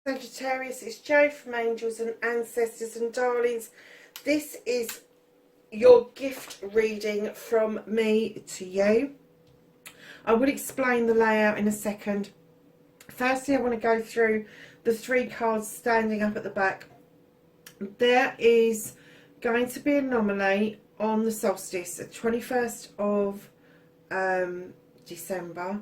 Sagittarius, it's Jo from Angels and Ancestors and Darlings. This is your gift reading from me to you. I will explain the layout in a second. Firstly, I want to go through the 3 cards standing up at the back. There is going to be an anomaly on the solstice, the 21st of December.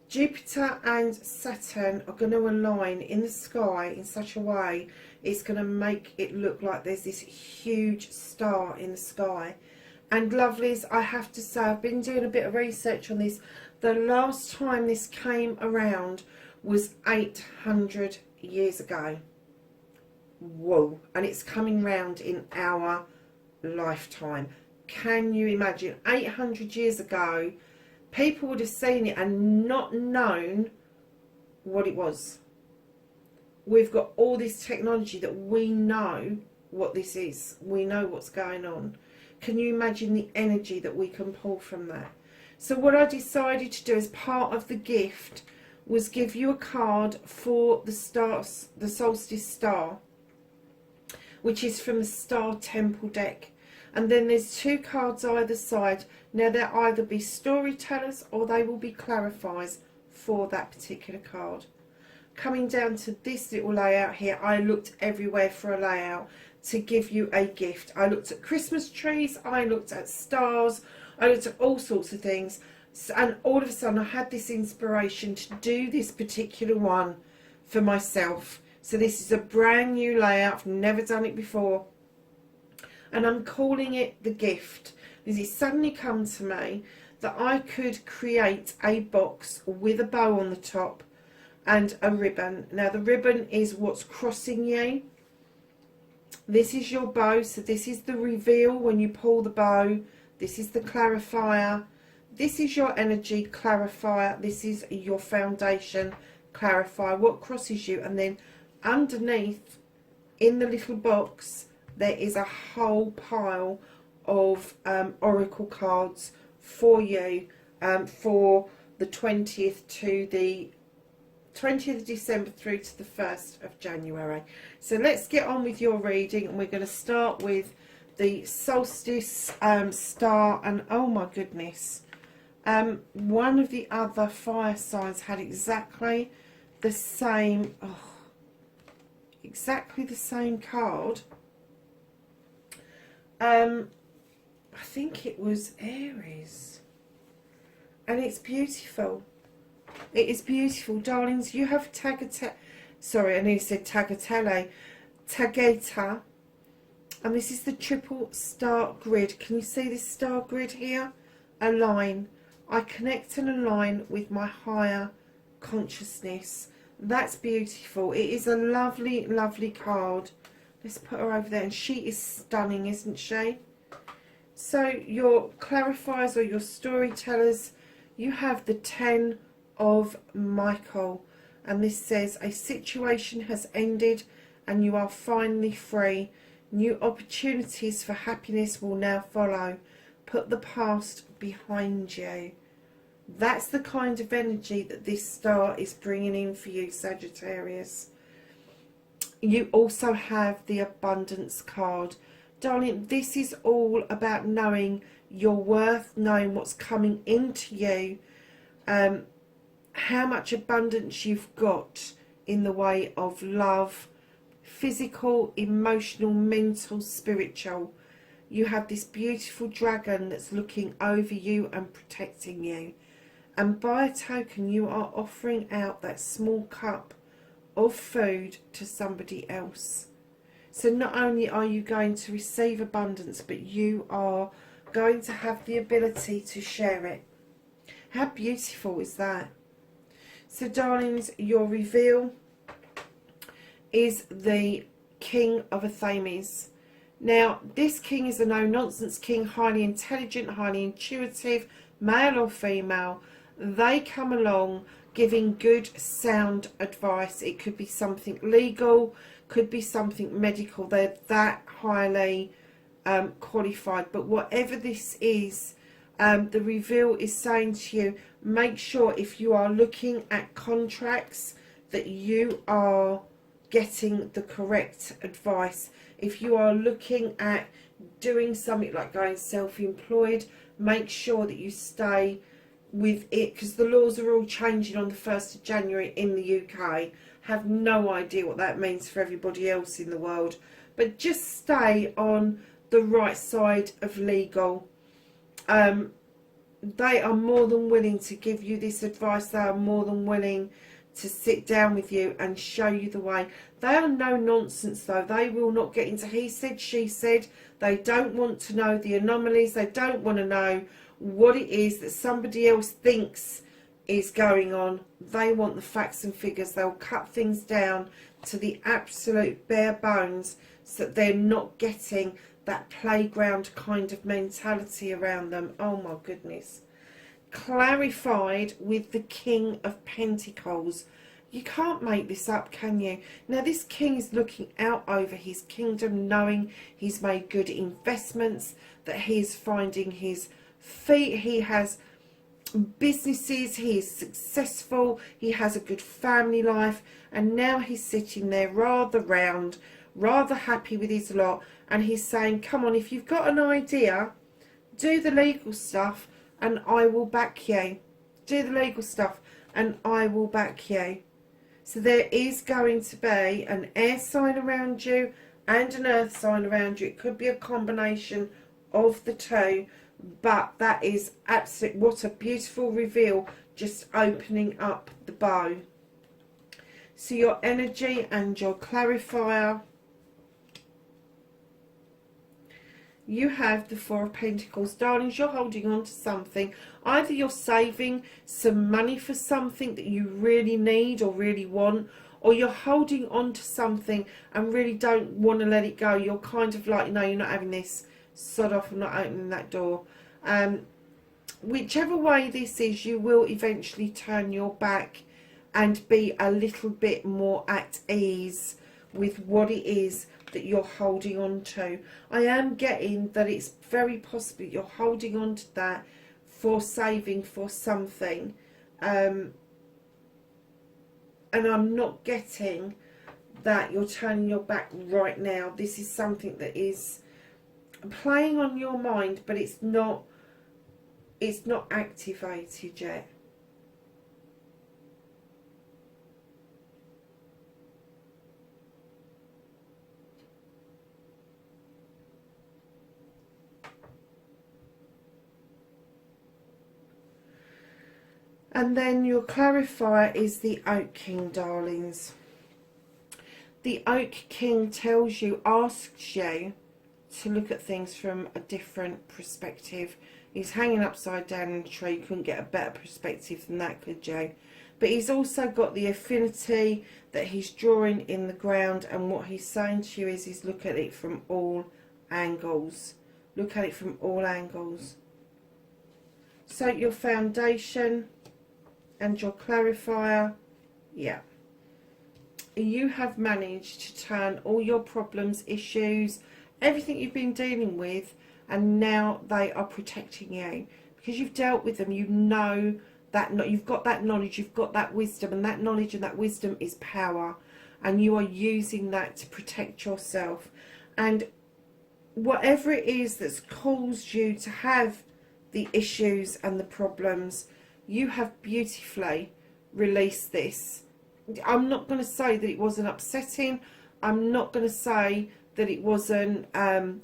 Jupiter and Saturn are going to align in the sky in such a way it's going to make it look like there's this huge star in the sky. And lovelies, I have to say, I've been doing a bit of research on this. The last time this came around was 800 years ago. Whoa. And it's coming round in our lifetime. Can you imagine? 800 years ago, people would have seen it and not known what it was. We've got all this technology that we know what this is. We know what's going on. Can you imagine the energy that we can pull from that? So what I decided to do as part of the gift was give you a card for the stars, the Solstice Star, which is from the Star Temple deck. And then there's 2 cards either side. Now they'll either be storytellers or they will be clarifiers for that particular card. Coming down to this little layout here, I looked everywhere for a layout to give you a gift. I looked at Christmas trees, I looked at stars, I looked at all sorts of things. And all of a sudden I had this inspiration to do this particular one for myself. So this is a brand new layout. I've never done it before. And I'm calling it the gift, because it suddenly come to me that I could create a box with a bow on the top and a ribbon. Now the ribbon is what's crossing you. This is your bow, so this is the reveal when you pull the bow. This is the clarifier. This is your energy clarifier. This is your foundation clarifier, what crosses you. And then underneath in the little box there is a whole pile of oracle cards for you for the 20th to the 20th of December through to the 1st of January. So let's get on with your reading, and we're going to start with the Solstice Star. And oh my goodness, one of the other fire signs had exactly the same card. I think it was Aries, and it's beautiful. It is beautiful, darlings. You have Tagatelle, sorry, I nearly said Tagatelle, Tagata, and this is the triple star grid. Can you see this star grid here? Align. I connect and align with my higher consciousness. That's beautiful. It is a lovely, lovely card. Let's put her over there, and she is stunning, isn't she? So your clarifiers or your storytellers, you have the 10 of Michael, and this says a situation has ended and you are finally free. New opportunities for happiness will now follow. Put the past behind you. That's the kind of energy that this star is bringing in for you, Sagittarius. You also have the abundance card. Darling, this is all about knowing your worth, knowing what's coming into you, how much abundance you've got in the way of love, physical, emotional, mental, spiritual. You have this beautiful dragon that's looking over you and protecting you. And by a token, you are offering out that small cup of food to somebody else. So not only are you going to receive abundance, but you are going to have the ability to share it. How beautiful is that? So darlings, your reveal is the King of Athames. Now this king is a no-nonsense king, highly intelligent, highly intuitive, male or female, They come along giving good, sound advice. It could be something legal, could be something medical. They're that highly qualified. But whatever this is, the reveal is saying to you, make sure if you are looking at contracts that you are getting the correct advice. If you are looking at doing something like going self-employed, make sure that you stay with it, because the laws are all changing on the 1st of January in the UK. Have no idea what that means for everybody else in the world, but just stay on the right side of legal. They are more than willing to give you this advice. They are more than willing to sit down with you and show you the way. They are no nonsense though. They will not get into he said, she said. They don't want to know the anomalies. They don't want to know what it is that somebody else thinks is going on. They want the facts and figures. They'll cut things down to the absolute bare bones so that they're not getting that playground kind of mentality around them. Oh my goodness. Clarified with the King of Pentacles. You can't make this up, can you? Now this king is looking out over his kingdom, knowing he's made good investments, that he's finding his feet, he has businesses, he is successful, he has a good family life, and now he's sitting there rather round, rather happy with his lot, and he's saying, come on, if you've got an idea, do the legal stuff and I will back you. Do the legal stuff and I will back you. So there is going to be an air sign around you and an earth sign around you. It could be a combination of the two, but that is absolutely, what a beautiful reveal, just opening up the bow. So your energy and your clarifier. You have the Four of Pentacles. Darlings, you're holding on to something. Either you're saving some money for something that you really need or really want, or you're holding on to something and really don't want to let it go. You're kind of like, no, you're not having this. Sod off, I'm not opening that door. Whichever way this is, you will eventually turn your back and be a little bit more at ease with what it is that you're holding on to. I am getting that it's very possible you're holding on to that for saving for something, and I'm not getting that you're turning your back right now. This is something that is playing on your mind, but it's not activated yet. And then your clarifier is the Oak King, darlings. The Oak King tells you, asks you to look at things from a different perspective. He's hanging upside down in a tree. You couldn't get a better perspective than that, could you? But he's also got the affinity that he's drawing in the ground, and what he's saying to you is look at it from all angles. Look at it from all angles. So your foundation and your clarifier, yeah. You have managed to turn all your problems, issues, everything you've been dealing with, and now they are protecting you because you've dealt with them. You know that, you've got that knowledge, you've got that wisdom, and that knowledge and that wisdom is power, and you are using that to protect yourself. And whatever it is that's caused you to have the issues and the problems, you have beautifully released this. I'm not going to say that it wasn't upsetting. I'm not going to say that it wasn't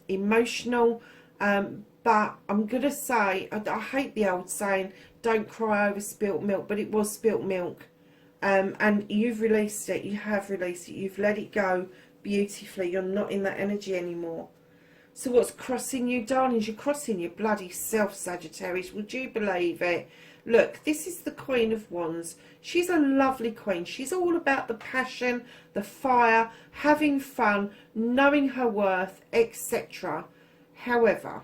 emotional. But I'm going to say, I hate the old saying, don't cry over spilt milk, but it was spilt milk. And you've released it. You have released it. You've let it go beautifully. You're not in that energy anymore. So what's crossing you, darlings? You're crossing your bloody self, Sagittarius. Would you believe it? Look, this is the Queen of Wands. She's a lovely queen. She's all about the passion, the fire, having fun, knowing her worth, etc. However,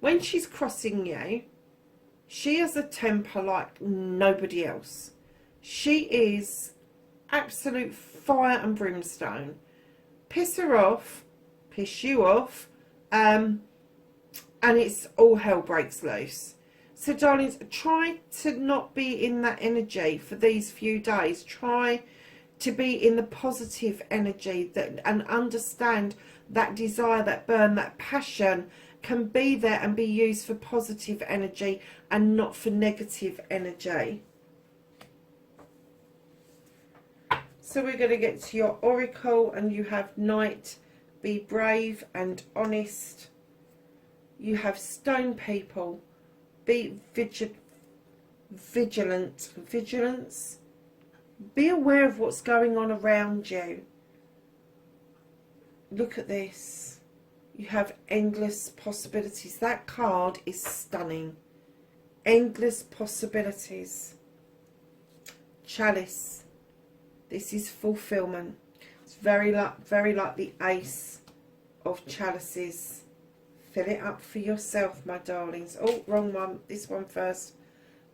when she's crossing you, She has a temper like nobody else. She is absolute fire and brimstone. Piss her off, piss you off, and it's all hell breaks loose. So darlings, try to not be in that energy for these few days. Try to be in the positive energy and understand that desire, that burn, that passion can be there and be used for positive energy and not for negative energy. So we're going to get to your oracle, and you have Knight, be brave and honest. You have Stone People, be vigilance. Be aware of what's going on around you. Look at this. You have endless possibilities. That card is stunning. Endless possibilities. Chalice. This is fulfillment. It's very like the Ace of Chalices. Fill it up for yourself, my darlings. Oh, wrong one. This one first.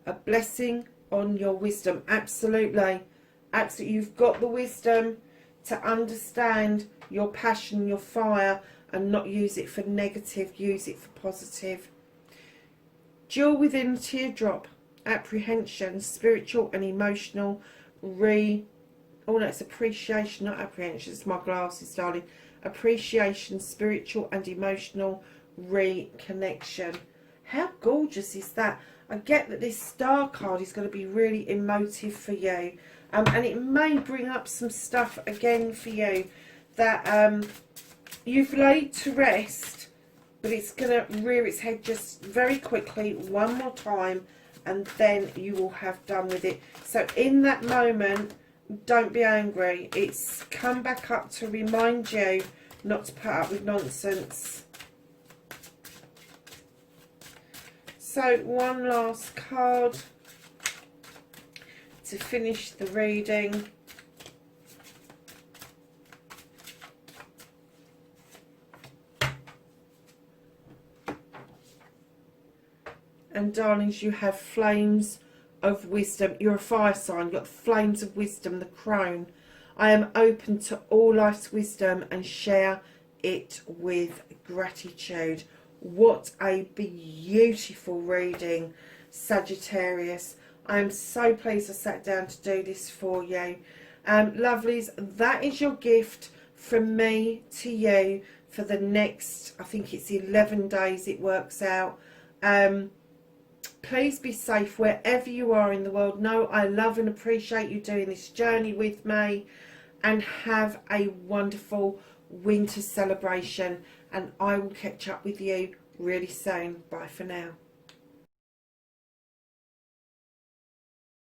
A blessing on your wisdom. Absolutely. Absolutely. You've got the wisdom to understand your passion, your fire, and not use it for negative. Use it for positive. Jewel within the teardrop. Apprehension, spiritual and emotional oh no, it's appreciation, not apprehension. It's my glasses, darling. Appreciation, spiritual and emotional reconnection. How gorgeous is that? I get that this star card is going to be really emotive for you, and it may bring up some stuff again for you that you've laid to rest, but it's going to rear its head just very quickly one more time, and then you will have done with it. So in that moment, don't be angry. It's come back up to remind you not to put up with nonsense. So one last card to finish the reading. And darlings, you have flames of wisdom. You're a fire sign. You've got the flames of wisdom, the crone. I am open to all life's wisdom and share it with gratitude. What a beautiful reading, Sagittarius. I am so pleased I sat down to do this for you. Lovelies, that is your gift from me to you for the next, I think it's 11 days it works out. Please be safe wherever you are in the world. Know I love and appreciate you doing this journey with me, and have a wonderful winter celebration, and I will catch up with you really soon. Bye for now.